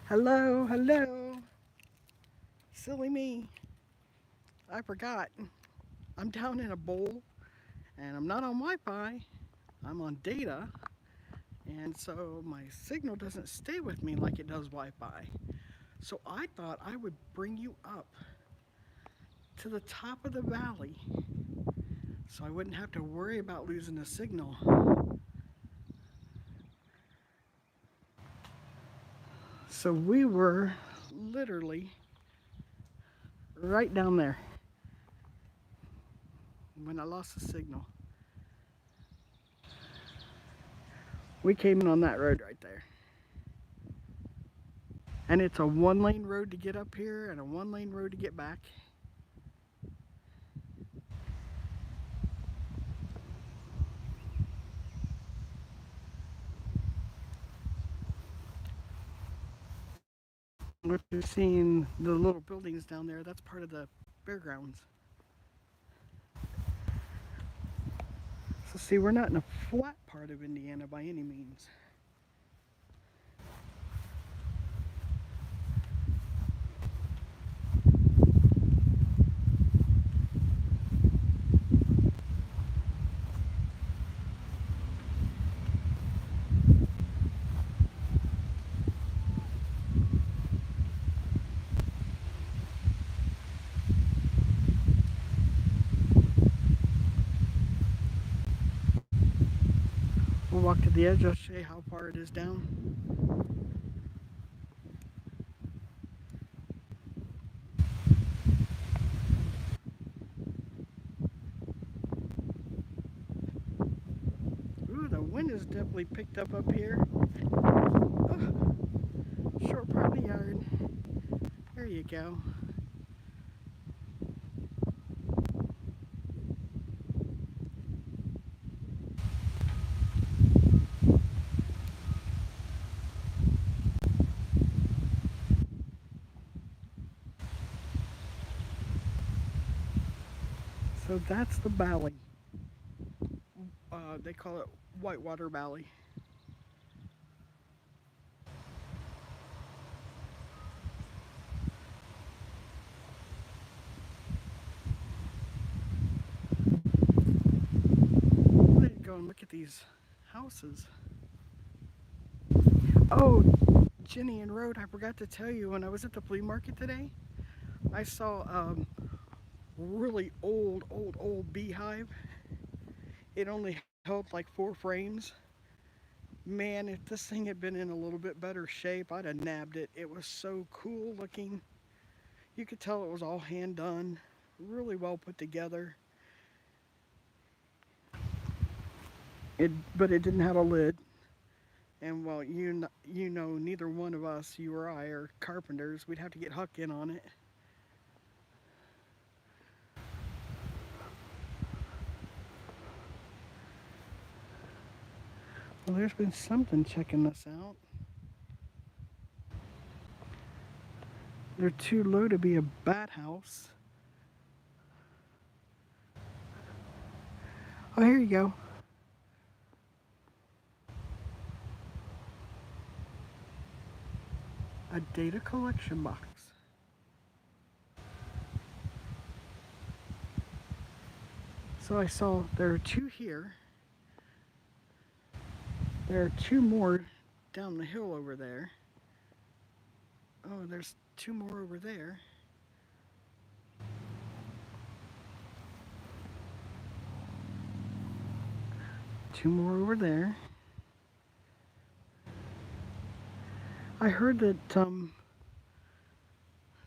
Hello, hello. Silly me. I forgot. I'm down in a bowl and I'm not on Wi-Fi. I'm on data. And so my signal doesn't stay with me like it does Wi-Fi. So I thought I would bring you up to the top of the valley so I wouldn't have to worry about losing the signal. So we were literally right down there when I lost the signal. We came in on that road right there. And it's a one-lane road to get up here and a one-lane road to get back. What you're seeing, the little buildings down there, that's part of the fairgrounds. So see, we're not in a flat part of Indiana by any means. We'll walk to the edge, I'll show you how far it is down. Ooh, the wind is definitely picked up here. Oh, short part of the yard. There you go. So that's the valley. They call it Whitewater Valley. Let's go and look at these houses. Oh, Jenny and Road, I forgot to tell you, when I was at the flea market today, I saw really old beehive. It only held like 4 frames. Man, if this thing had been in a little bit better shape, I'd have nabbed it. It was so cool looking. You could tell it was all hand done, really well put together. But it didn't have a lid. And well, you know, neither one of us, you or I, are carpenters. We'd have to get Huck in on it. Well, there's been something checking us out. They're too low to be a bat house. Oh, here you go. A data collection box. So I saw there are 2 here. There are 2 more down the hill over there. Oh, there's 2 more over there. Two more over there. I heard that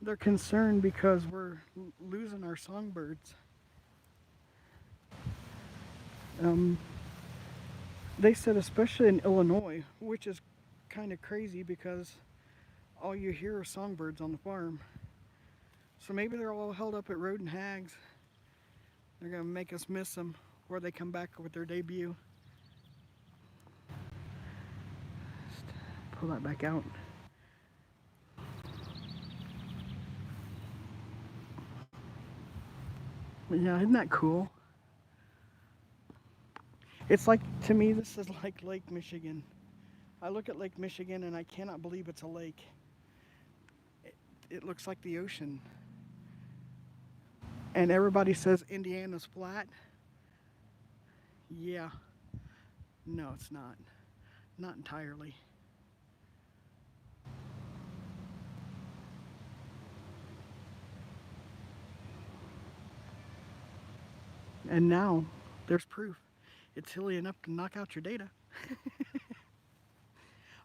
they're concerned because we're losing our songbirds. Um, they said especially in Illinois, which is kind of crazy because all you hear are songbirds on the farm. So maybe they're all held up at Road and Hags. They're going to make us miss them before they come back with their debut. Just pull that back out. Yeah, isn't that cool? It's like, to me, this is like Lake Michigan. I look at Lake Michigan and I cannot believe it's a lake. it looks like the ocean. And everybody says Indiana's flat. Yeah, no, it's not. Not entirely. And now there's proof. It's hilly enough to knock out your data.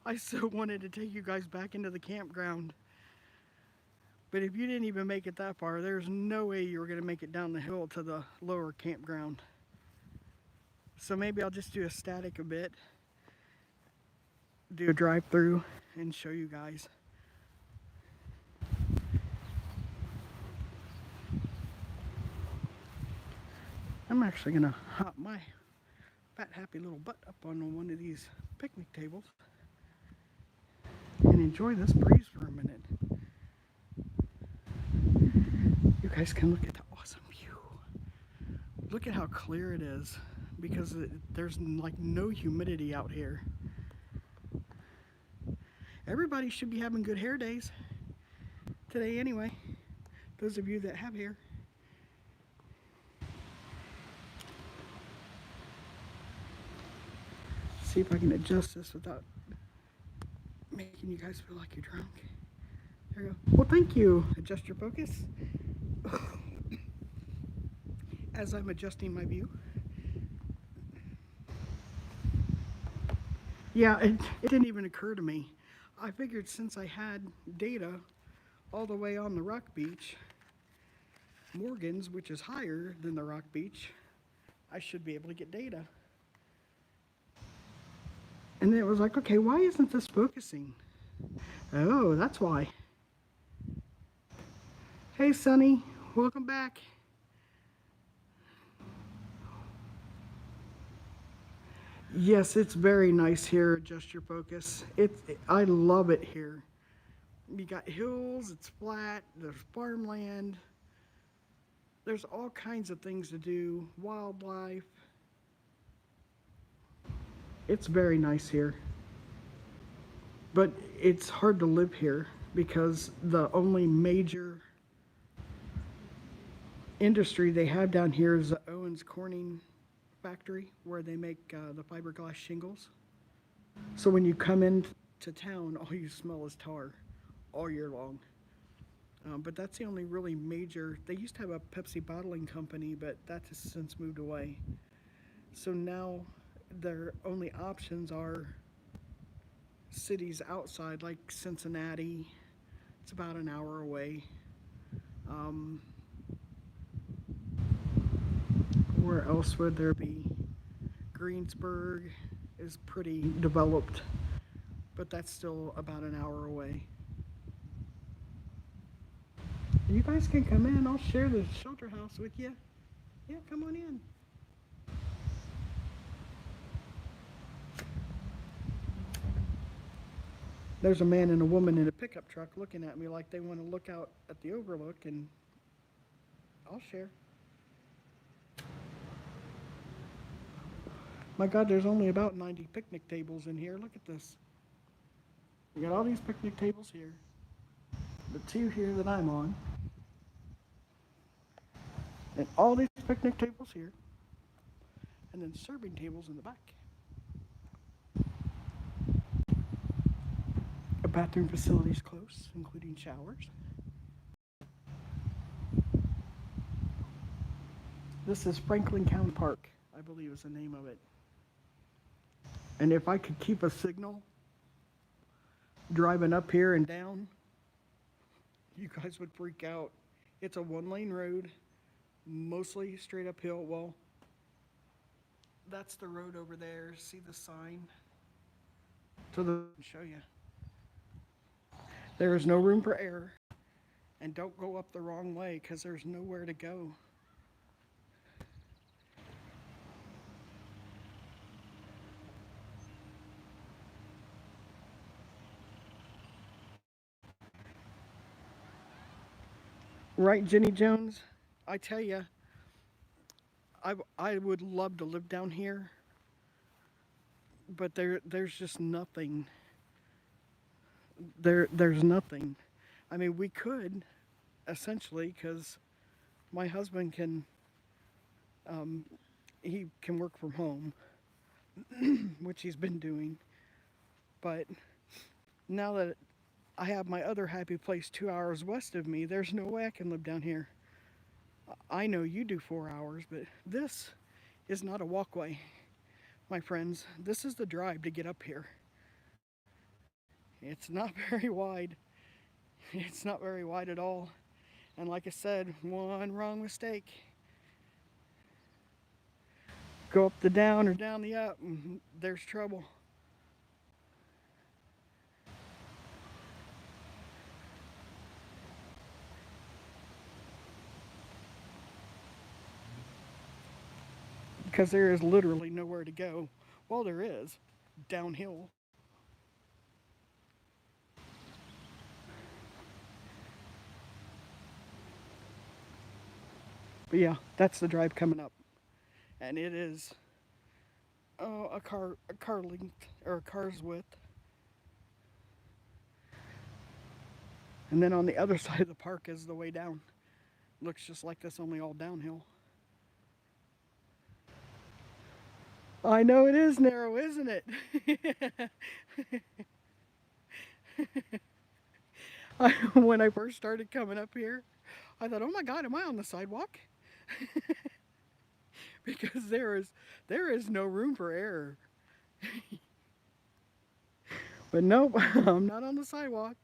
I so wanted to take you guys back into the campground. But if you didn't even make it that far, there's no way you were going to make it down the hill to the lower campground. So maybe I'll just do a static a bit, do a drive-through, and show you guys. I'm actually going to hop my fat, happy little butt up on one of these picnic tables and enjoy this breeze for a minute. You guys can look at the awesome view. Look at how clear it is because there's like no humidity out here. Everybody should be having good hair days today anyway, those of you that have hair. See if I can adjust this without making you guys feel like you're drunk. There we go. Well, thank you. Adjust your focus. As I'm adjusting my view. Yeah, it didn't even occur to me. I figured since I had data all the way on the rock beach, Morgan's, which is higher than the rock beach, I should be able to get data. And then it was like, okay, why isn't this focusing? Oh, that's why. Hey, Sonny, welcome back. Yes, it's very nice here. Adjust your focus. I love it here. You got hills, it's flat, there's farmland. There's all kinds of things to do, wildlife. It's very nice here. But it's hard to live here because the only major industry they have down here is the Owens Corning factory where they make the fiberglass shingles. So when you come into town, all you smell is tar all year long. But that's the only really major. They used to have a Pepsi bottling company, but that has since moved away. So now their only options are cities outside, like Cincinnati. It's about an hour away. Where else would there be? Greensburg is pretty developed, but that's still about an hour away. You guys can come in. I'll share the shelter house with you. Yeah, come on in. There's a man and a woman in a pickup truck looking at me like they want to look out at the overlook, and I'll share. My God, there's only about 90 picnic tables in here. Look at this. We got all these picnic tables here. The two here that I'm on. And all these picnic tables here. And then serving tables in the back. A bathroom facility is close, including showers. This is Franklin County Park, I believe is the name of it. And if I could keep a signal driving up here and down, you guys would freak out. It's a one-lane road, mostly straight uphill. Well, that's the road over there. See the sign? Show you. There is no room for error. And don't go up the wrong way because there's nowhere to go. Right, Jenny Jones? I tell you, I would love to live down here, but there's just nothing. There's nothing. I mean, we could essentially, because my husband can, he can work from home, which he's been doing. But now that I have my other happy place 2 hours west of me, there's no way I can live down here. I know you do 4 hours, but this is not a walkway, my friends. This is the drive to get up here. It's not very wide. It's not very wide at all. And like I said, one wrong mistake. Go up the down or down the up, and there's trouble. Because there is literally nowhere to go. Well, there is downhill. But yeah, that's the drive coming up, and it is a car length or a car's width. And then on the other side of the park is the way down. Looks just like this, only all downhill. I know it is narrow, isn't it? When I first started coming up here, I thought, "Oh my God, am I on the sidewalk?" Because there is no room for error. But nope, I'm not on the sidewalk.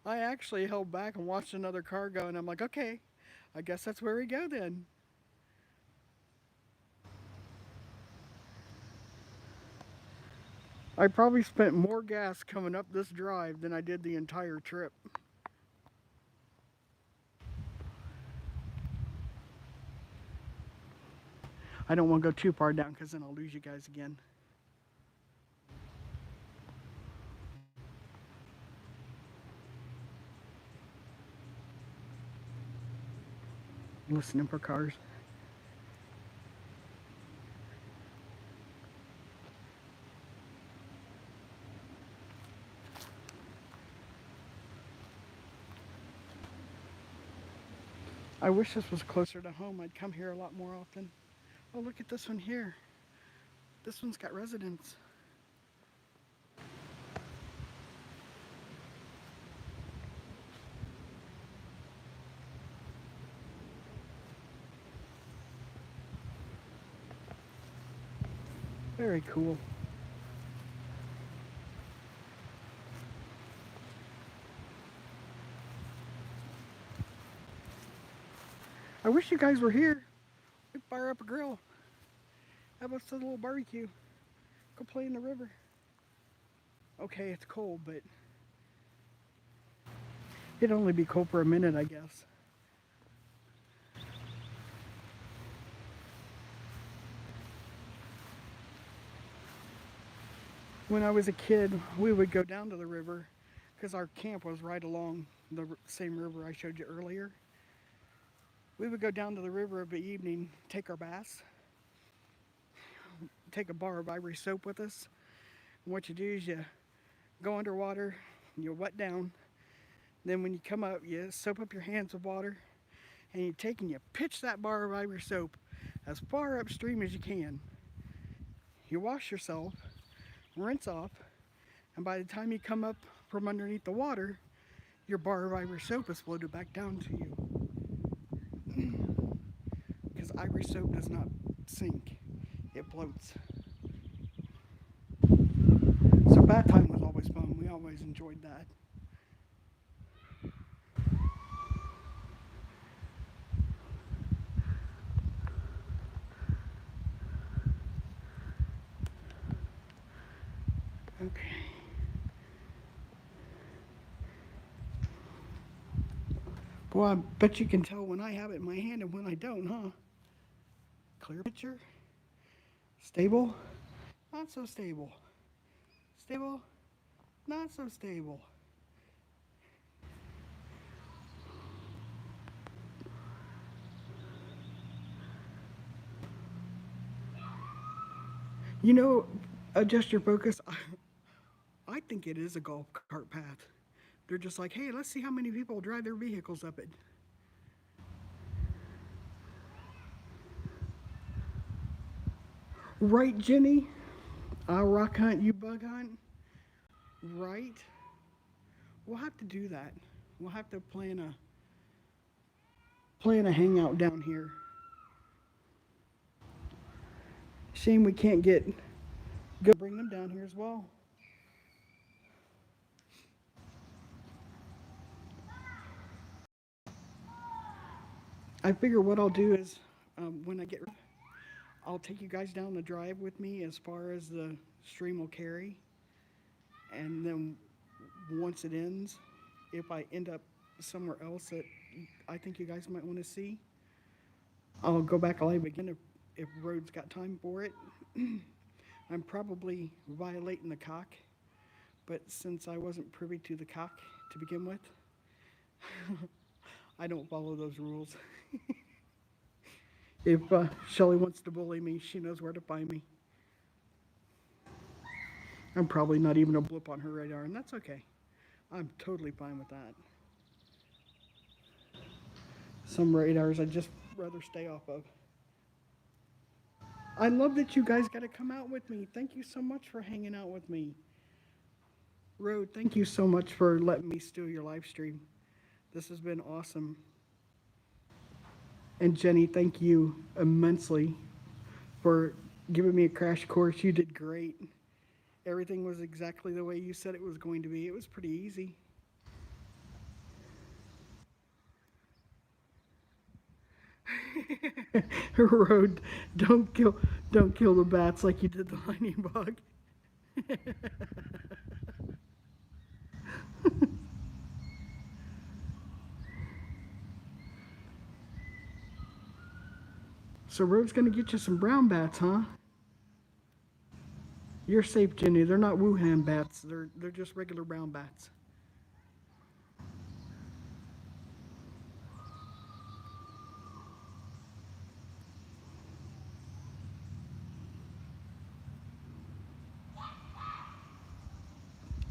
I actually held back and watched another car go, and I'm like, okay, I guess that's where we go then. I probably spent more gas coming up this drive than I did the entire trip. I don't want to go too far down because then I'll lose you guys again. Listening for cars. I wish this was closer to home. I'd come here a lot more often. Oh, look at this one here. This one's got residents. Very cool. I wish you guys were here. We'd fire up a grill. Have us a little barbecue. Go play in the river. Okay, it's cold, but it'd only be cold for a minute, I guess. When I was a kid, we would go down to the river because our camp was right along the same river I showed you earlier. We would go down to the river every evening, take our baths, take a bar of ivory soap with us. And what you do is you go underwater, you wet down. Then when you come up, you soap up your hands with water, and you take and you pitch that bar of ivory soap as far upstream as you can. You wash yourself, rinse off, and by the time you come up from underneath the water, your bar of ivory soap is floated back down to you. Because ivory soap does not sink, it floats. So bath time was always fun. We always enjoyed that. Okay. Boy, I bet you can tell when I have it in my hand and when I don't, huh? Clear picture. Stable. Not so stable. Stable. Not so stable. You know, adjust your focus. I think it is a golf cart path They're just like, hey, let's see how many people drive their vehicles up it. Right, Jenny? I'll rock hunt, you bug hunt. Right? We'll have to do that. We'll have to plan a hangout down here. Shame we can't get go bring them down here as well. I figure what I'll do is when I get, I'll take you guys down the drive with me as far as the stream will carry, and then once it ends, if I end up somewhere else that I think you guys might want to see, I'll go back live again if Road's got time for it. I'm probably violating the cock, but since I wasn't privy to the cock to begin with, I don't follow those rules. If Shelly wants to bully me, she knows where to find me. I'm probably not even a blip on her radar, and that's okay. I'm totally fine with that. Some radars I'd just rather stay off of. I love that you guys got to come out with me. Thank you so much for hanging out with me. Road, thank you so much for letting me steal your live stream. This has been awesome. And Jenny, thank you immensely for giving me a crash course. You did great. Everything was exactly the way you said it was going to be. It was pretty easy. Road, don't kill the bats like you did the lightning bug. So Road's gonna get you some brown bats, huh? You're safe, Jenny. They're not Wuhan bats. They're just regular brown bats.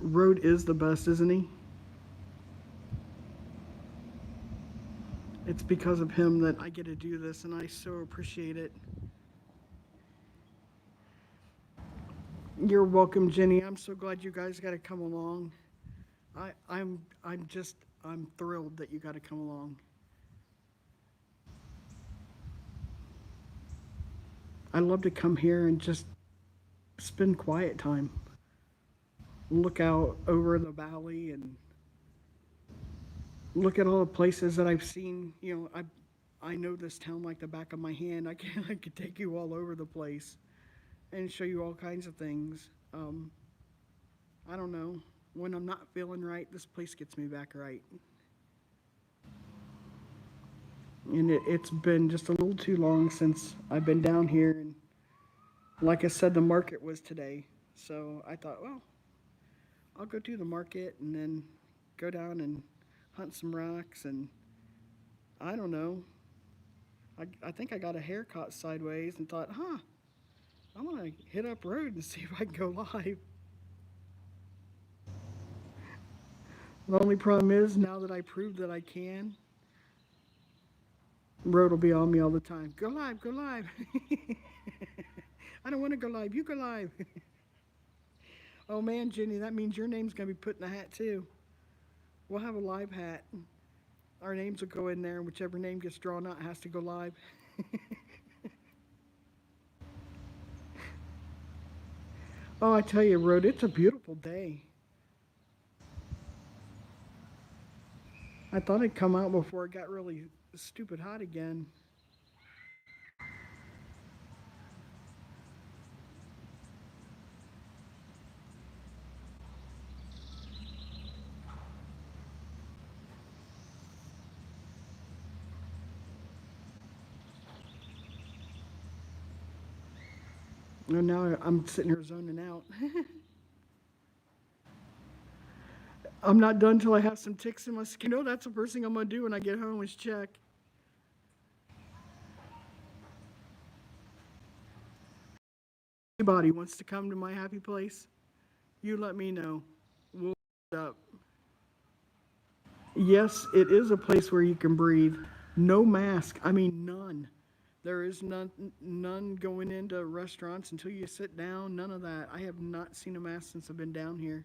Road is the best, isn't he? It's because of him that I get to do this, and I so appreciate it. You're welcome, Jenny. I'm so glad you guys got to come along. I'm thrilled that you got to come along. I love to come here and just spend quiet time. Look out over the valley and look at all the places that I've seen. You know, I know this town like the back of my hand. I could take you all over the place and show you all kinds of things. I don't know. When I'm not feeling right, this place gets me back right. And it's been just a little too long since I've been down here. And like I said, the market was today. So I thought, well, I'll go to the market and then go down and hunt some rocks. And I don't know. I think I got a haircut sideways and thought, I want to hit up Road and see if I can go live. The only problem is now that I proved that I can, Road will be on me all the time. Go live, go live. I don't want to go live. You go live. Oh man, Jenny, that means your name's going to be put in the hat too. We'll have a live hat. Our names will go in there, and whichever name gets drawn out has to go live. Oh, I tell you, Road, it's a beautiful day. I thought it'd come out before it got really stupid hot again. And now I'm sitting here zoning out. I'm not done till I have some ticks in my skin. You know, that's the first thing I'm going to do when I get home is check. Anybody wants to come to my happy place, you let me know. We'll up. Yes, it is a place where you can breathe. No mask. I mean, none. There is none going into restaurants until you sit down. None of that. I have not seen a mask since I've been down here.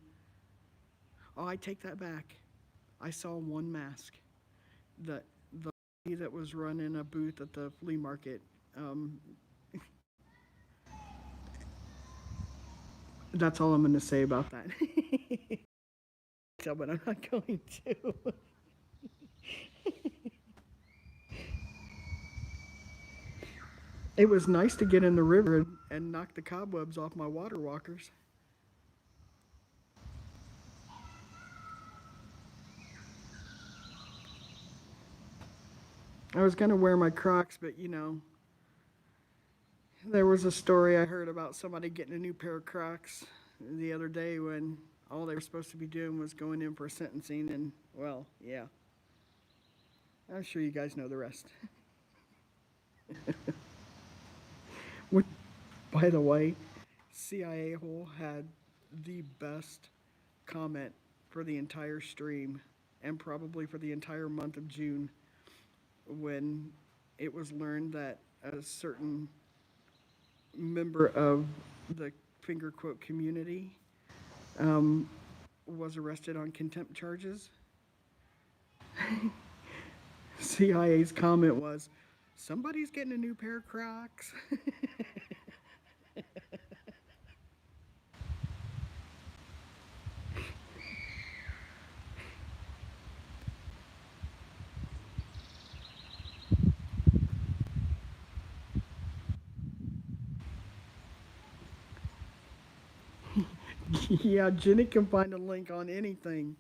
Oh, I take that back. I saw one mask. The lady that was running a booth at the flea market. Um, that's all I'm going to say about that. But I'm not going to. It was nice to get in the river and knock the cobwebs off my water walkers. I was going to wear my Crocs, but there was a story I heard about somebody getting a new pair of Crocs the other day when all they were supposed to be doing was going in for sentencing, and, well, yeah. I'm sure you guys know the rest. By the way, CIA Hole had the best comment for the entire stream and probably for the entire month of June when it was learned that a certain member of the finger quote community um, was arrested on contempt charges. CIA's comment was, somebody's getting a new pair of Crocs. Yeah, Jenny can find a link on anything.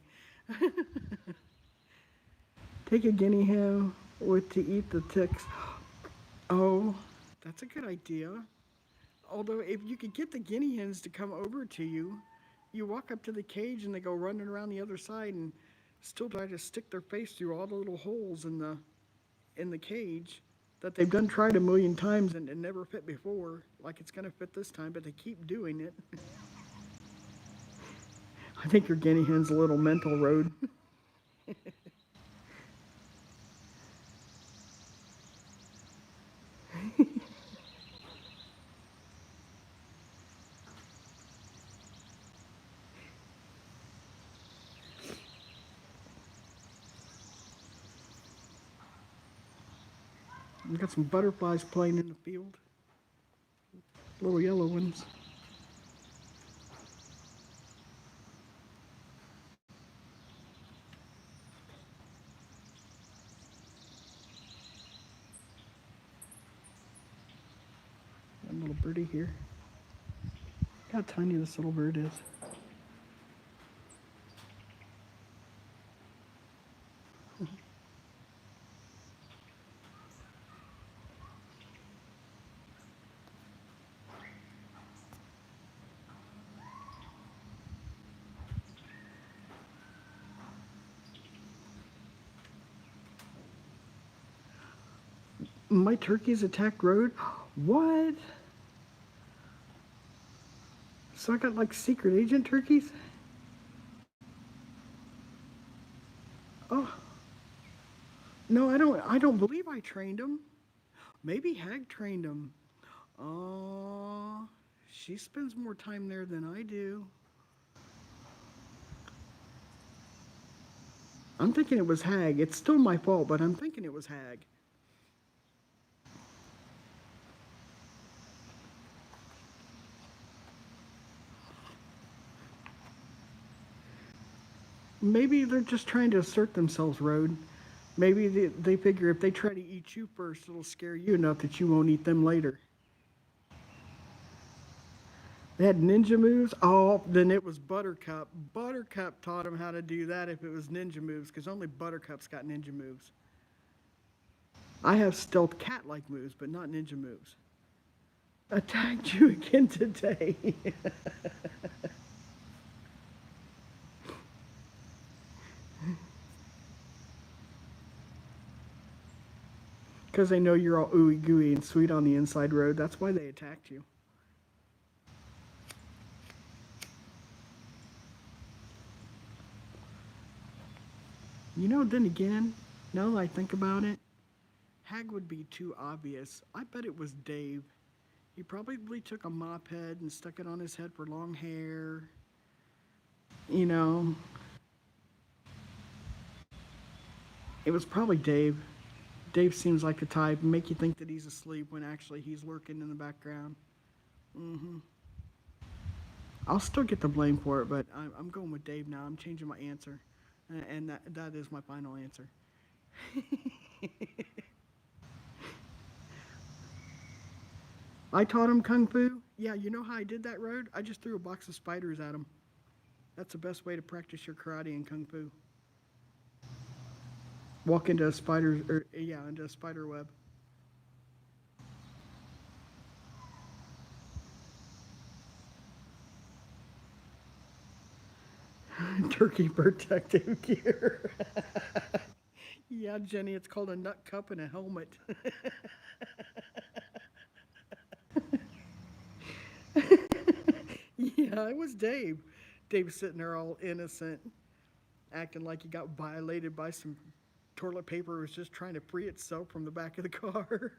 Take a guinea hen with to eat the ticks. Oh, that's a good idea. Although, if you could get the guinea hens to come over to you, you walk up to the cage and they go running around the other side and still try to stick their face through all the little holes in the cage that they've done tried a million times and it never fit before. Like it's gonna fit this time, but they keep doing it. I think your guinea hen's a little mental road. We got some butterflies playing in the field. Little yellow ones. Got a little birdie here. Look how tiny this little bird is. My turkeys attacked road? What? So I got like secret agent turkeys? Oh, no, I don't believe I trained them. Maybe Hag trained them. Oh, she spends more time there than I do. I'm thinking it was Hag. It's still my fault, but I'm thinking it was Hag. Maybe they're just trying to assert themselves, Road. Maybe they figure if they try to eat you first, it'll scare you enough that you won't eat them later. They had ninja moves? Oh, then it was Buttercup. Buttercup taught them how to do that if it was ninja moves, because only Buttercup's got ninja moves. I have stealth cat-like moves, but not ninja moves. Attacked you again today. Because they know you're all ooey gooey and sweet on the inside road. That's why they attacked you. You know, then again, now that I think about it, Hag would be too obvious. I bet it was Dave. He probably took a mop head and stuck it on his head for long hair. You know, it was probably Dave. Dave seems like the type make you think that he's asleep when actually he's lurking in the background. Hmm. I'll still get the blame for it, but I'm going with Dave now. I'm changing my answer, and that is my final answer. I taught him kung fu. Yeah, you know how I did that, Road? I just threw a box of spiders at him. That's the best way to practice your karate and kung fu. Walk into a spider, or yeah, into a spider web. Turkey protective gear. Yeah, Jenny, it's called a nut cup and a helmet. Yeah, it was Dave. Dave's sitting there all innocent, acting like he got violated by some toilet paper. It was just trying to free itself from the back of the car.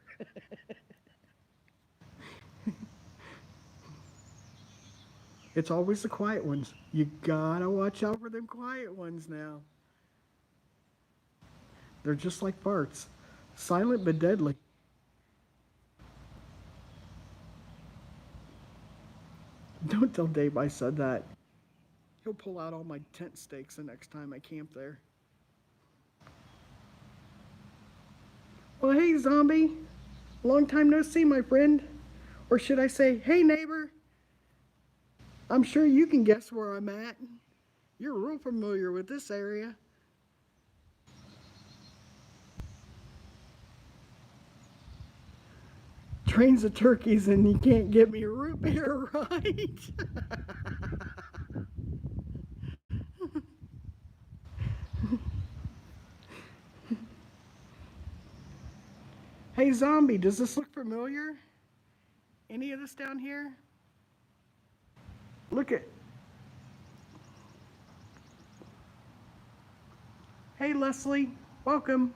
It's always the quiet ones. You gotta watch out for them quiet ones now. They're just like farts, silent but deadly. Don't tell Dave I said that. He'll pull out all my tent stakes the next time I camp there. Well, hey, zombie. Long time no see, my friend. Or should I say, hey, neighbor? I'm sure you can guess where I'm at. You're real familiar with this area. Trains of turkeys, and you can't get me a root beer, right? Hey, zombie, does this look familiar? Any of this down here? Look at. Hey, Leslie, welcome.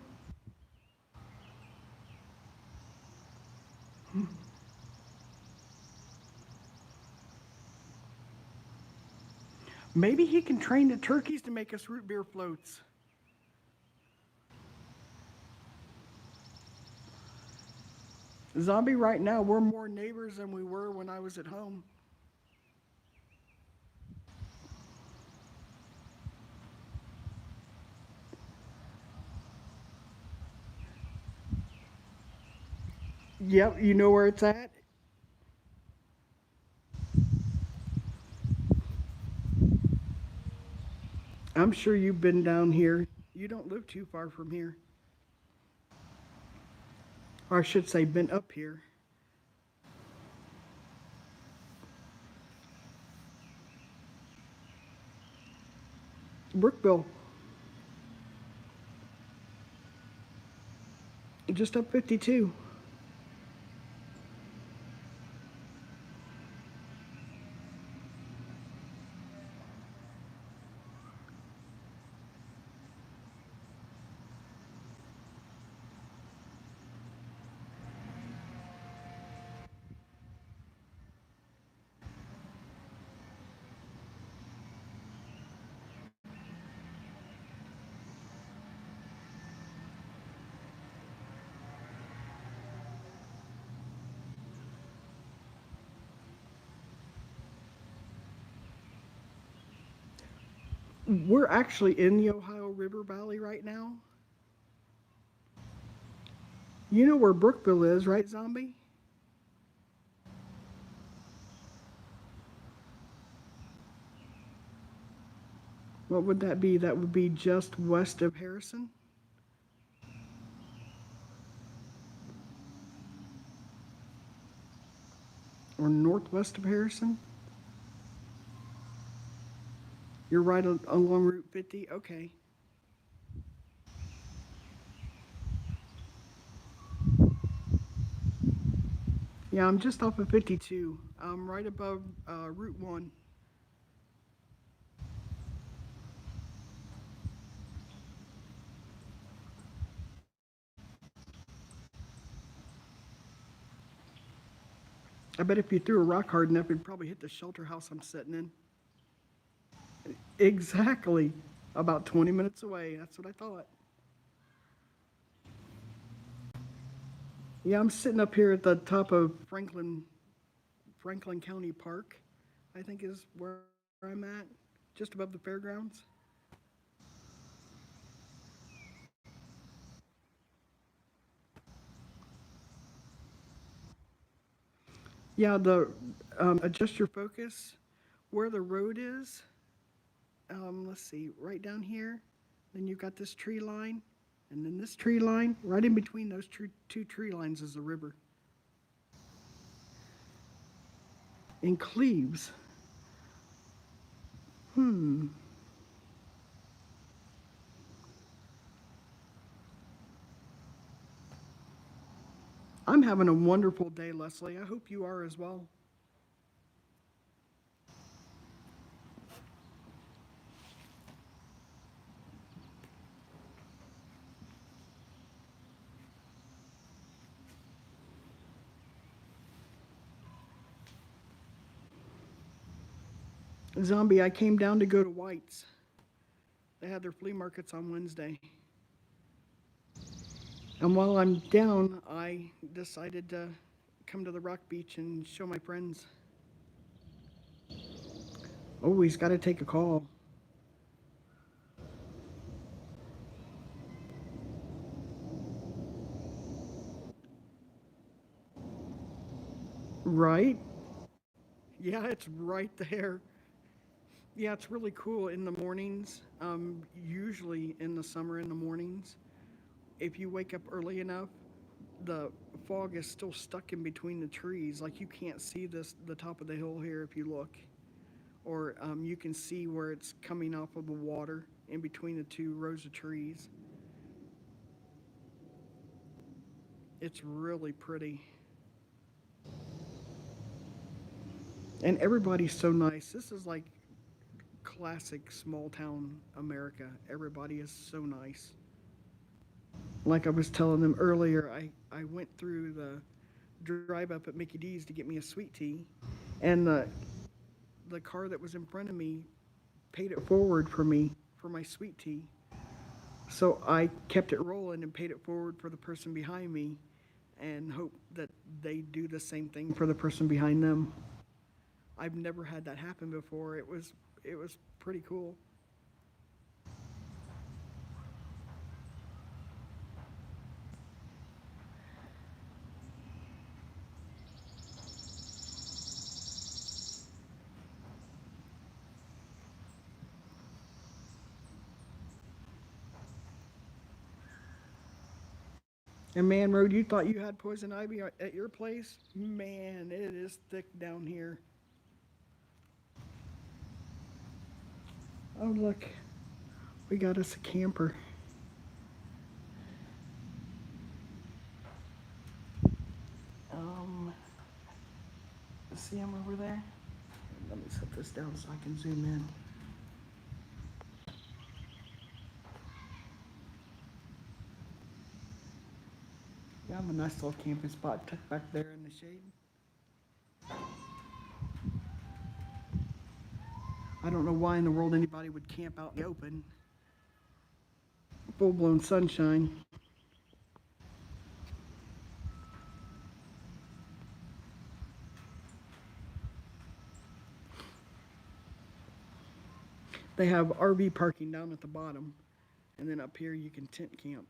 Maybe he can train the turkeys to make us root beer floats. Zombie, right now, we're more neighbors than we were when I was at home. Yep, you know where it's at? I'm sure you've been down here. You don't live too far from here. Or I should say, been up here. Brookville, just up 52. We're actually in the Ohio River Valley right now. You know where Brookville is, right, Zombie? What would that be? That would be just west of Harrison? Or northwest of Harrison? You're right along Route 50? Okay. Yeah, I'm just off of 52. I'm right above Route 1. I bet if you threw a rock hard enough, it'd probably hit the shelter house I'm sitting in. Exactly. About 20 minutes away. That's what I thought. Yeah, I'm sitting up here at the top of Franklin County Park, I think is where I'm at, just above the fairgrounds. Yeah, the adjust your focus where the road is. Let's see, right down here. Then you've got this tree line, and then this tree line. Right in between those two tree lines is the river. In Cleves. Hmm. I'm having a wonderful day, Leslie. I hope you are as well. Zombie, I came down to go to White's. They had their flea markets on Wednesday. And while I'm down, I decided to come to the Rock Beach and show my friends. Oh, he's got to take a call. Right? Yeah, it's right there. Yeah, it's really cool in the mornings. Usually in the summer in the mornings, if you wake up early enough, the fog is still stuck in between the trees. Like you can't see the top of the hill here if you look, or you can see where it's coming off of the water in between the two rows of trees. It's really pretty, and everybody's so nice. This is like classic small town America. Everybody is so nice. Like I was telling them earlier, I went through the drive up at Mickey D's to get me a sweet tea, and the car that was in front of me paid it forward for me for my sweet tea. So I kept it rolling and paid it forward for the person behind me and hope that they do the same thing for the person behind them. I've never had that happen before. It was pretty cool. And man, Road, you thought you had poison ivy at your place? Man, it is thick down here. Oh, look, we got us a camper. Um, See him over there? Let me set this down so I can zoom in. Yeah, I have a nice little camping spot tucked back there in the shade. I don't know why in the world anybody would camp out in the open. Full blown sunshine. They have RV parking down at the bottom, and then up here you can tent camp.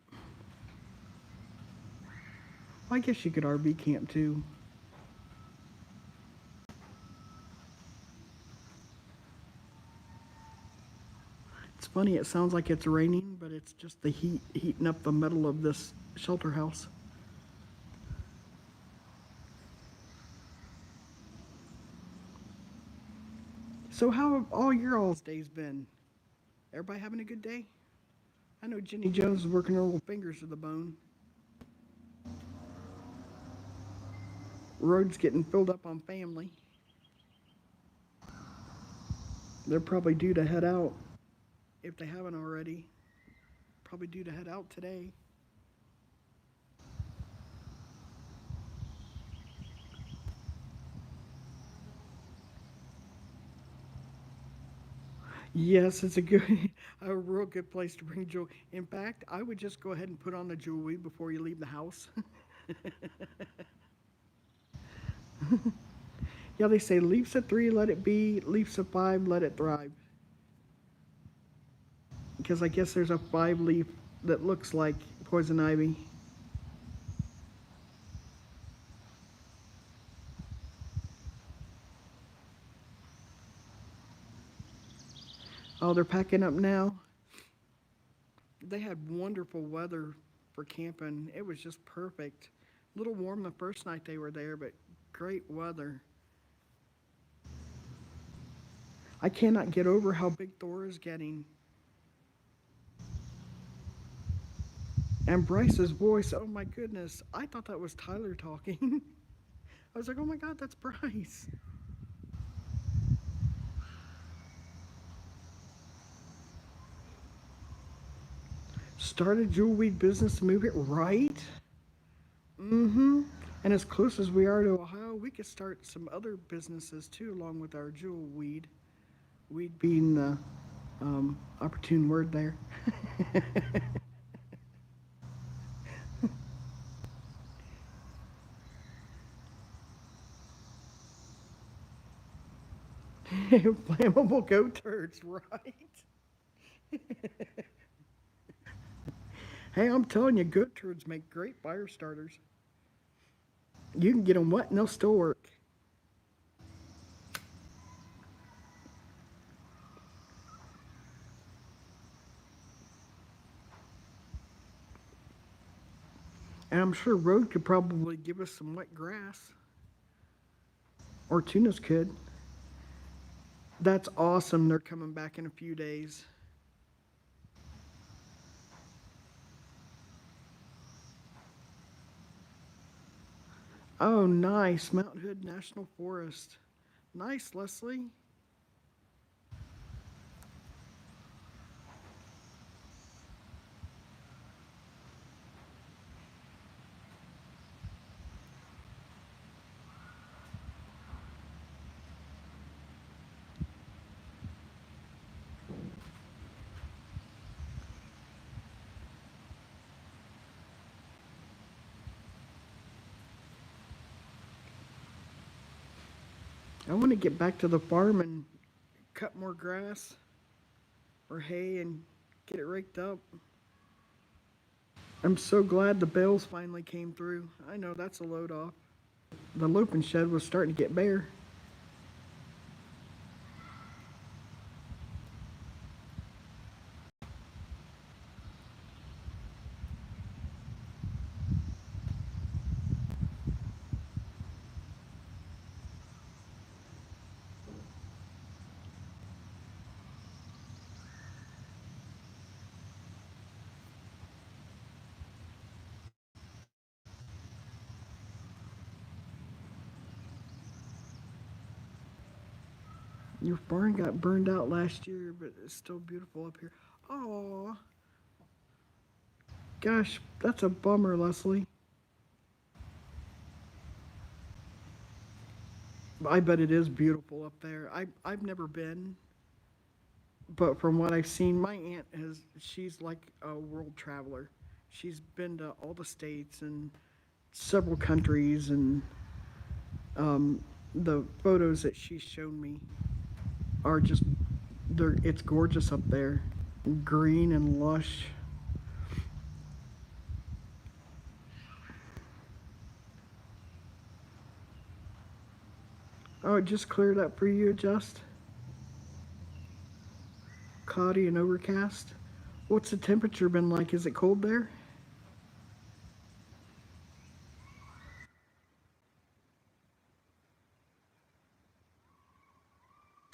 Well, I guess you could RV camp too. It's funny, it sounds like it's raining, but it's just the heat heating up the metal of this shelter house. So how have all your all's days been? Everybody having a good day? I know Jenny Jones is working her little fingers to the bone. Road's getting filled up on family. They're probably due to head out if they haven't already. Probably due to head out today. Yes, it's a good, a real good place to bring joy. In fact, I would just go ahead and put on the jewelry before you leave the house. Yeah, they say leaves at 3, let it be. Leaves at 5, let it thrive. Because I guess there's a 5 leaf that looks like poison ivy. Oh, they're packing up now. They had wonderful weather for camping. It was just perfect. A little warm the first night they were there, but great weather. I cannot get over how big Thor is getting. And Bryce's voice, oh my goodness, I thought that was Tyler talking. I was like, oh my god, that's Bryce. Start a jewelweed business to move it right? Mm-hmm. And as close as we are to Ohio, we could start some other businesses too, along with our jewelweed. Weed being the opportune word there. Flammable goat turds, right? Hey, I'm telling you, goat turds make great fire starters. You can get them wet and they'll still work. And I'm sure Road could probably give us some wet grass. Or Tunas could. That's awesome. They're coming back in a few days. Oh, nice. Mount Hood National Forest. Nice, Leslie. I want to get back to the farm and cut more grass or hay and get it raked up. I'm so glad the bales finally came through. I know that's a load off. The loping shed was starting to get bare. Your barn got burned out last year, but it's still beautiful up here. Oh, gosh, that's a bummer, Leslie. I bet it is beautiful up there. I've never been, but from what I've seen, my aunt she's like a world traveler. She's been to all the states and several countries, and um, the photos that she's shown me are just, it's gorgeous up there. Green and lush. Oh, it just cleared up for you, just cloudy and overcast. What's the temperature been like? Is it cold there?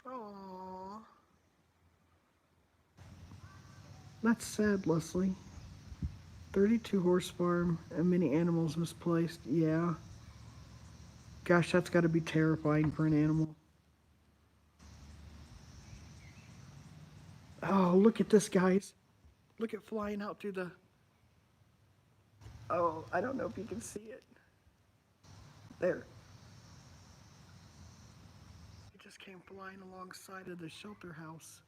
Aww. That's sad, Leslie. 32 horse farm and many animals misplaced. Yeah. Gosh, that's got to be terrifying for an animal. Oh, look at this, guys. Look at flying out through the. Oh, I don't know if you can see it. There. It just came flying alongside of the shelter house.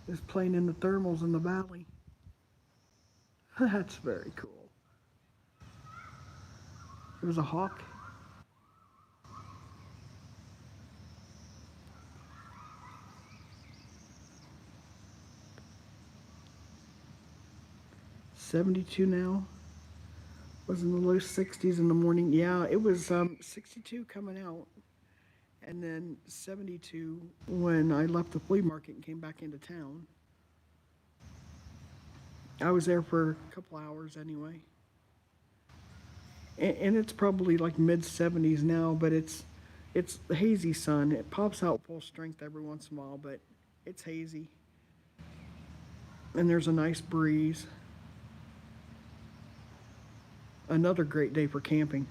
is playing in the thermals in the valley. That's very cool. It was a hawk. $72 now. Was in the low 60s in the morning. Yeah, it was 62 coming out, and then 72 when I left the flea market and came back into town. I was there for a couple hours anyway. And it's probably like mid 70s now, but it's hazy sun. It pops out full strength every once in a while, but it's hazy. And there's a nice breeze. Another great day for camping.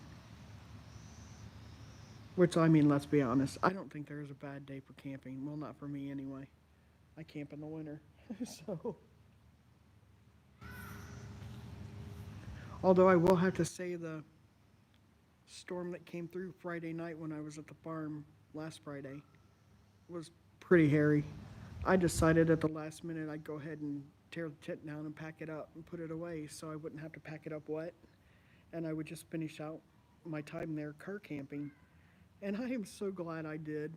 Which, I mean, let's be honest, I don't think there is a bad day for camping. Well, not for me anyway. I camp in the winter, so. Although I will have to say the storm that came through Friday night when I was at the farm last Friday was pretty hairy. I decided at the last minute I'd go ahead and tear the tent down and pack it up and put it away so I wouldn't have to pack it up wet, and I would just finish out my time there car camping. And I am so glad I did.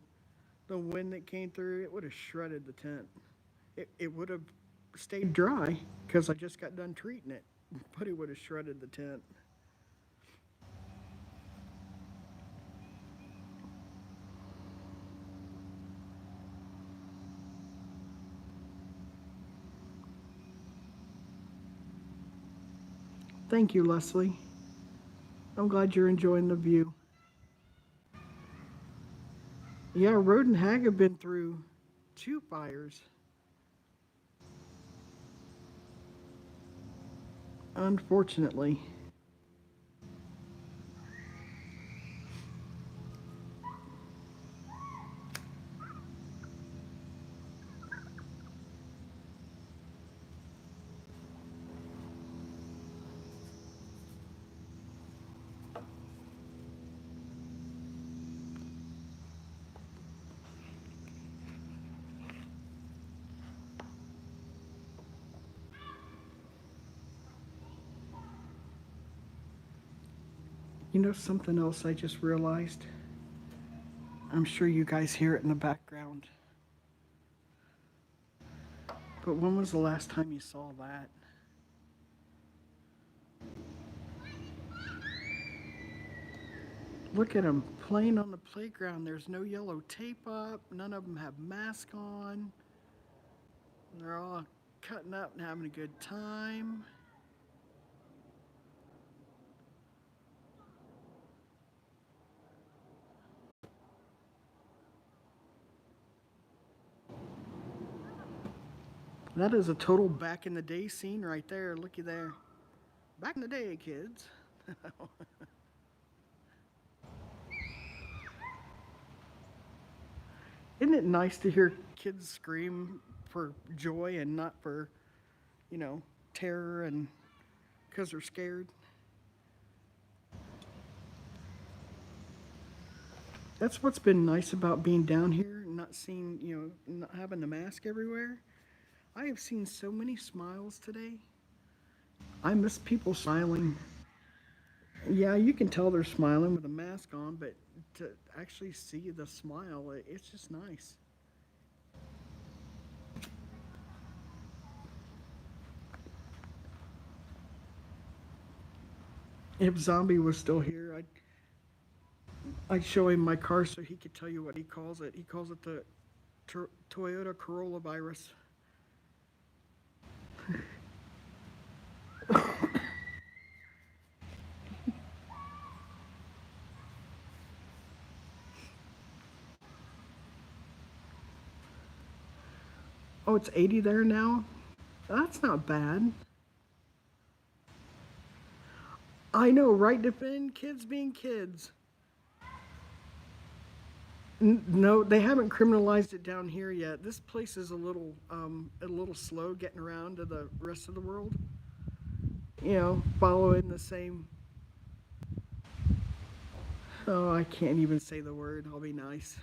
The wind that came through, it would have shredded the tent. It would have stayed dry because I just got done treating it, but it would have shredded the tent. Thank you, Leslie. I'm glad you're enjoying the view. Yeah, Road and Hag have been through 2 fires. Unfortunately. You know something else I just realized? I'm sure you guys hear it in the background. But when was the last time you saw that? Look at them playing on the playground. There's no yellow tape up. None of them have masks on. They're all cutting up and having a good time. That is a total back in the day scene right there. Looky there. Back in the day, kids. Isn't it nice to hear kids scream for joy and not for, terror and because they're scared? That's what's been nice about being down here and not seeing, not having the mask everywhere. I have seen so many smiles today. I miss people smiling. Yeah, you can tell they're smiling with a mask on, but to actually see the smile, it's just nice. If Zombie was still here, I'd show him my car so he could tell you what he calls it. He calls it the Toyota Corolla virus. Oh, it's 80 there now? That's not bad. I know, right, Defend? Kids being kids. No, they haven't criminalized it down here yet. This place is a little slow getting around to the rest of the world. Following the same. Oh, I can't even say the word. I'll be nice.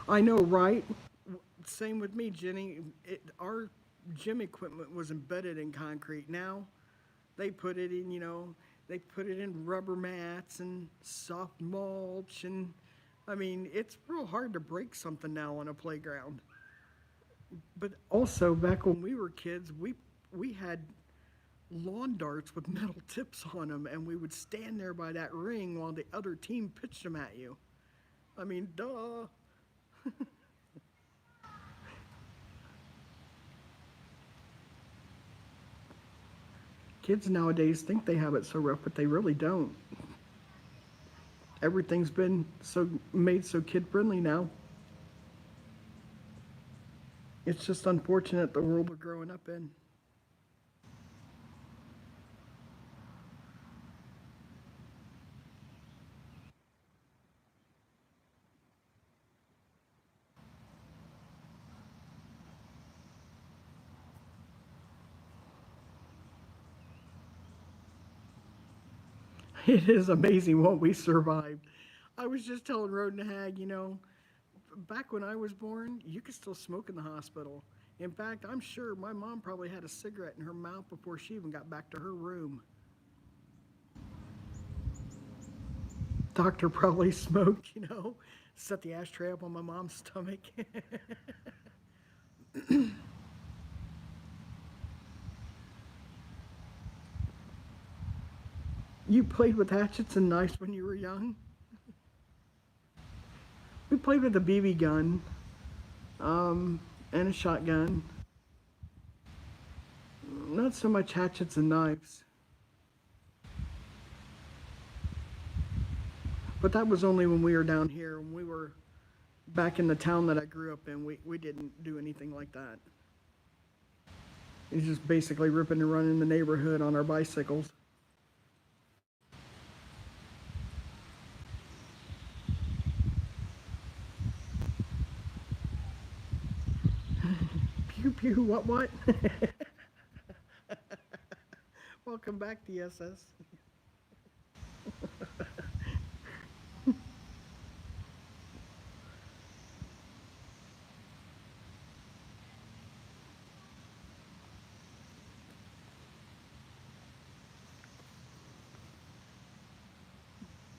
I know, right? Same with me, Jenny. Our gym equipment was embedded in concrete. Now they put it in, they put it in rubber mats and soft mulch, and I mean, it's real hard to break something now on a playground. But also, back when we were kids, we had lawn darts with metal tips on them, and we would stand there by that ring while the other team pitched them at you. I mean, duh. Kids nowadays think they have it so rough, but they really don't. Everything's been so made so kid friendly now. It's just unfortunate the world we're growing up in. It is amazing what we survived. I was just telling Roden Hag, back when I was born, you could still smoke in the hospital. In fact, I'm sure my mom probably had a cigarette in her mouth before she even got back to her room. Doctor probably smoked, set the ashtray up on my mom's stomach. You played with hatchets and knives when you were young? We played with a BB gun and a shotgun. Not so much hatchets and knives. But that was only when we were down here. When we were back in the town that I grew up in, we didn't do anything like that. It was just basically ripping and running the neighborhood on our bicycles. Pew pew, what? Welcome back, DSS.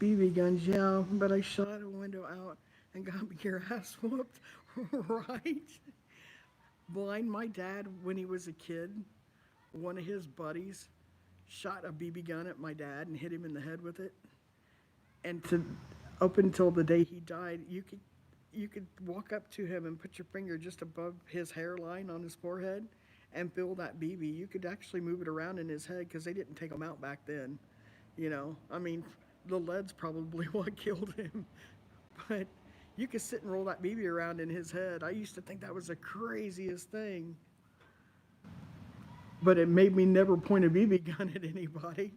BB guns, yeah, but I shot a window out and got your ass whooped, right? Blind, my dad, when he was a kid, one of his buddies shot a BB gun at my dad and hit him in the head with it. And up until the day he died, you could walk up to him and put your finger just above his hairline on his forehead and feel that BB. You could actually move it around in his head because they didn't take them out back then. I mean, the lead's probably what killed him. But you could sit and roll that BB around in his head. I used to think that was the craziest thing. But it made me never point a BB gun at anybody.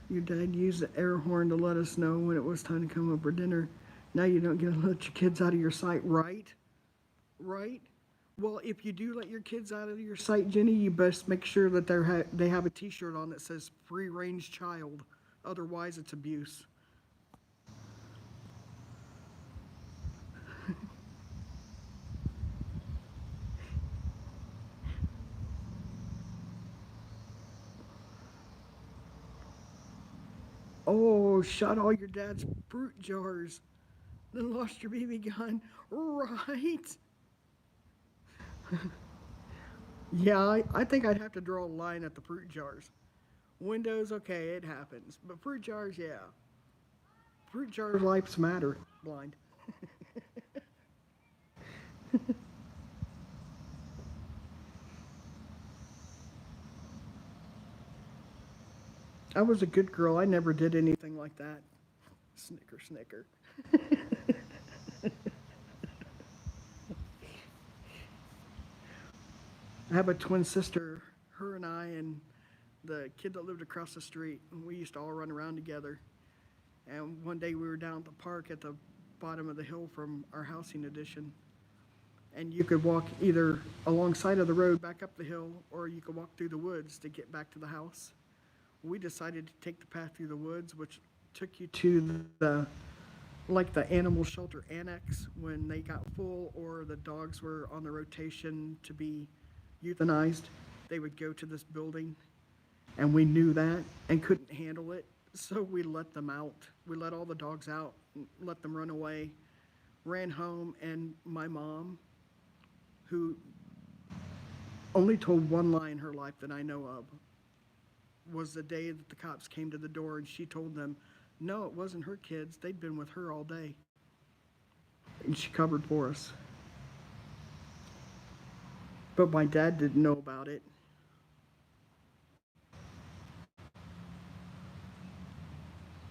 Your dad used the air horn to let us know when it was time to come up for dinner. Now you don't get to let your kids out of your sight, right? Right? Well, if you do let your kids out of your sight, Jenny, you best make sure that they have a T-shirt on that says "Free Range Child." Otherwise, it's abuse. Oh, shot all your dad's fruit jars, then lost your BB gun, right? Yeah, I think I'd have to draw a line at the fruit jars. Windows, okay, it happens. But fruit jars, yeah. Fruit jar lives matter, blind. I was a good girl. I never did anything like that. Snicker, snicker. I have a twin sister. Her and I and the kid that lived across the street, we used to all run around together. And one day we were down at the park at the bottom of the hill from our housing addition. And you could walk either alongside of the road back up the hill, or you could walk through the woods to get back to the house. We decided to take the path through the woods, which took you to the animal shelter annex when they got full or the dogs were on the rotation to be euthanized. They would go to this building, and we knew that and couldn't handle it, so we let them out. We let all the dogs out, let them run away, ran home, and my mom, who only told one lie in her life that I know of, was the day that the cops came to the door, and she told them, no, it wasn't her kids. They'd been with her all day. And she covered for us. But my dad didn't know about it.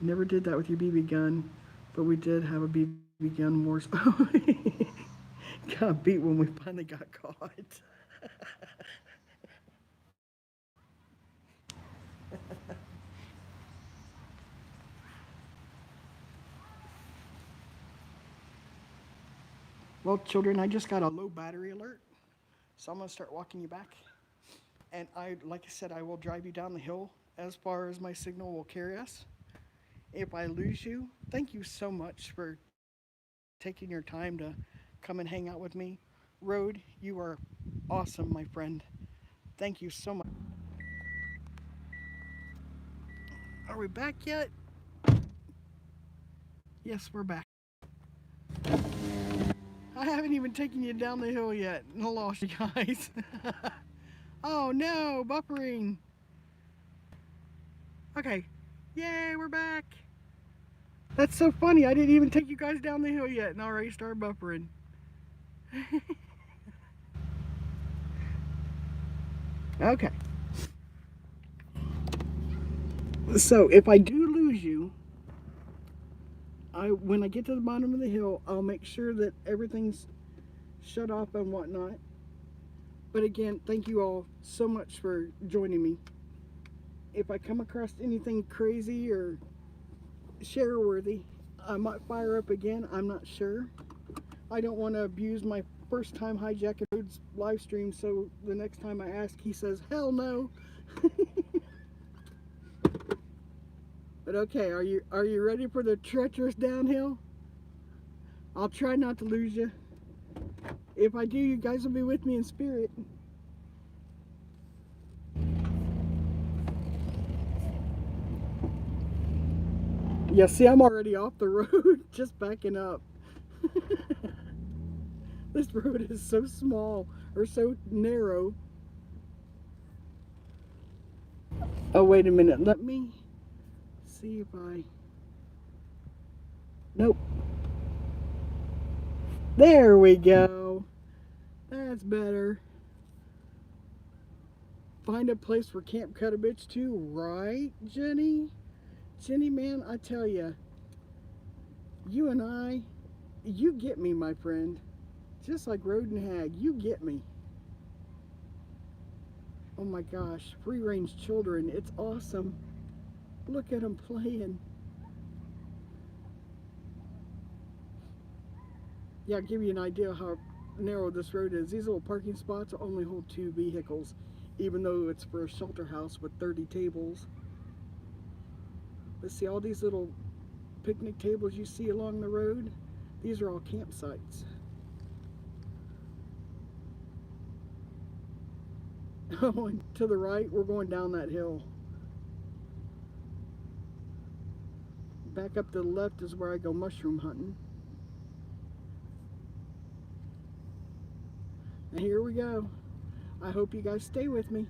Never did that with your BB gun, but we did have a BB gun war. Got beat when we finally got caught. Well, children, I just got a low battery alert, so I'm going to start walking you back. And like I said, I will drive you down the hill as far as my signal will carry us. If I lose you, thank you so much for taking your time to come and hang out with me. Road, you are awesome, my friend. Thank you so much. Are we back yet? Yes, we're back. I haven't even taken you down the hill yet, and I lost you guys. Oh no, buffering. Okay, yay, we're back. That's so funny, I didn't even take you guys down the hill yet, and already started buffering. Okay. So if I do lose you, when I get to the bottom of the hill, I'll make sure that everything's shut off and whatnot. But again, thank you all so much for joining me. If I come across anything crazy or share-worthy, I might fire up again. I'm not sure. I don't want to abuse my first time hijacking Road's live stream, so the next time I ask, he says, hell no. But okay, are you ready for the treacherous downhill? I'll try not to lose you. If I do, you guys will be with me in spirit. Yeah, see, I'm already off the road, just backing up. This road is so small, or so narrow. Oh, wait a minute, let me see if I... Nope. There we go. That's better. Find a place for Camp Cut a Bitch too, right, Jenny? Jenny, man, I tell you, you and I, you get me, my friend. Just like Road and Hag, you get me. Oh my gosh, free-range children, it's awesome. Look at them playing. Yeah, I'll give you an idea how narrow this road is. These little parking spots only hold 2 vehicles, even though it's for a shelter house with 30 tables. But see all these little picnic tables you see along the road? These are all campsites. Oh, and to the right, we're going down that hill. Back up to the left is where I go mushroom hunting. And here we go. I hope you guys stay with me.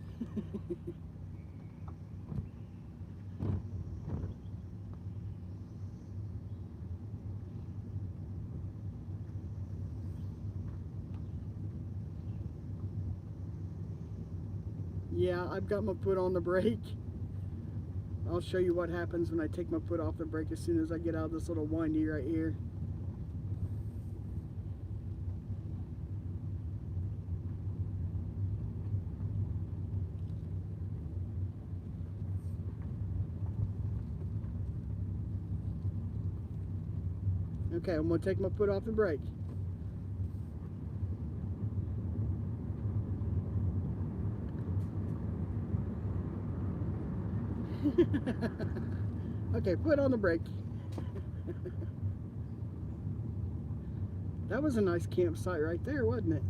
Yeah, I've got my foot on the brake. I'll show you what happens when I take my foot off the brake as soon as I get out of this little windy right here. Okay, I'm going to take my foot off the brake. Okay, foot on the brake. That was a nice campsite right there, wasn't it?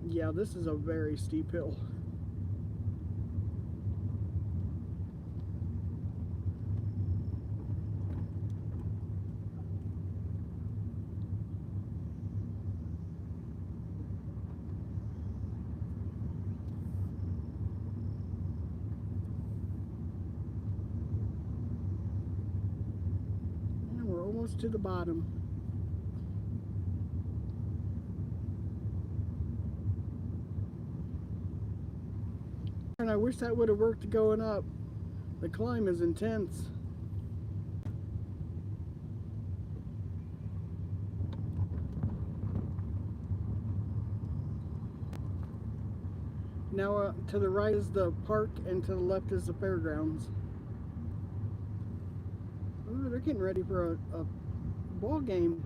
Yeah, this is a very steep hill. And we're almost to the bottom. And I wish that would have worked going up. The climb is intense. Now to the right is the park and to the left is the fairgrounds. Ooh, they're getting ready for a ball game.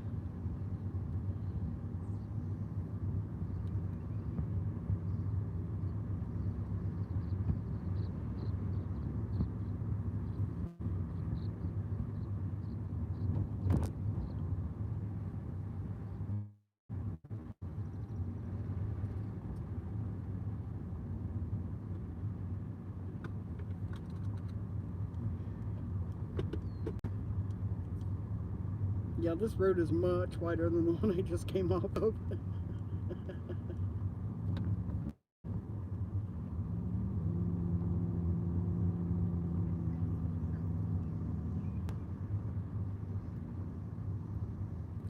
Yeah, this road is much wider than the one I just came off of.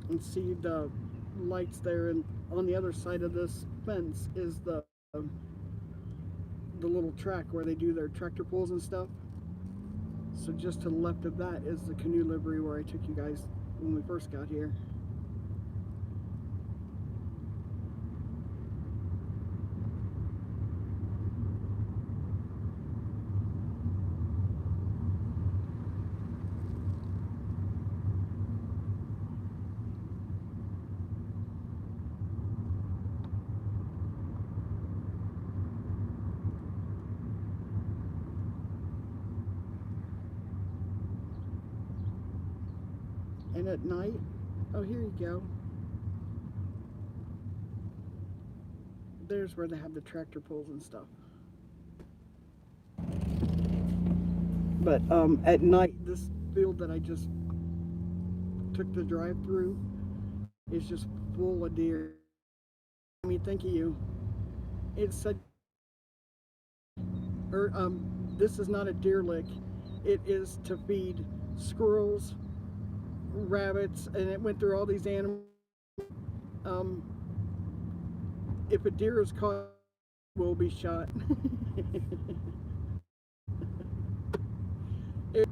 And see the lights there, and on the other side of this fence is the little track where they do their tractor pulls and stuff. So just to the left of that is the canoe livery where I took you guys when we first got here. And at night, oh, here you go. There's where they have the tractor pulls and stuff. But at night, this field that I just took the drive through is just full of deer. I mean, thank you. It's such, this is not a deer lick. It is to feed squirrels, rabbits, and it went through all these animals. Um, if a deer is caught, it will be shot. it,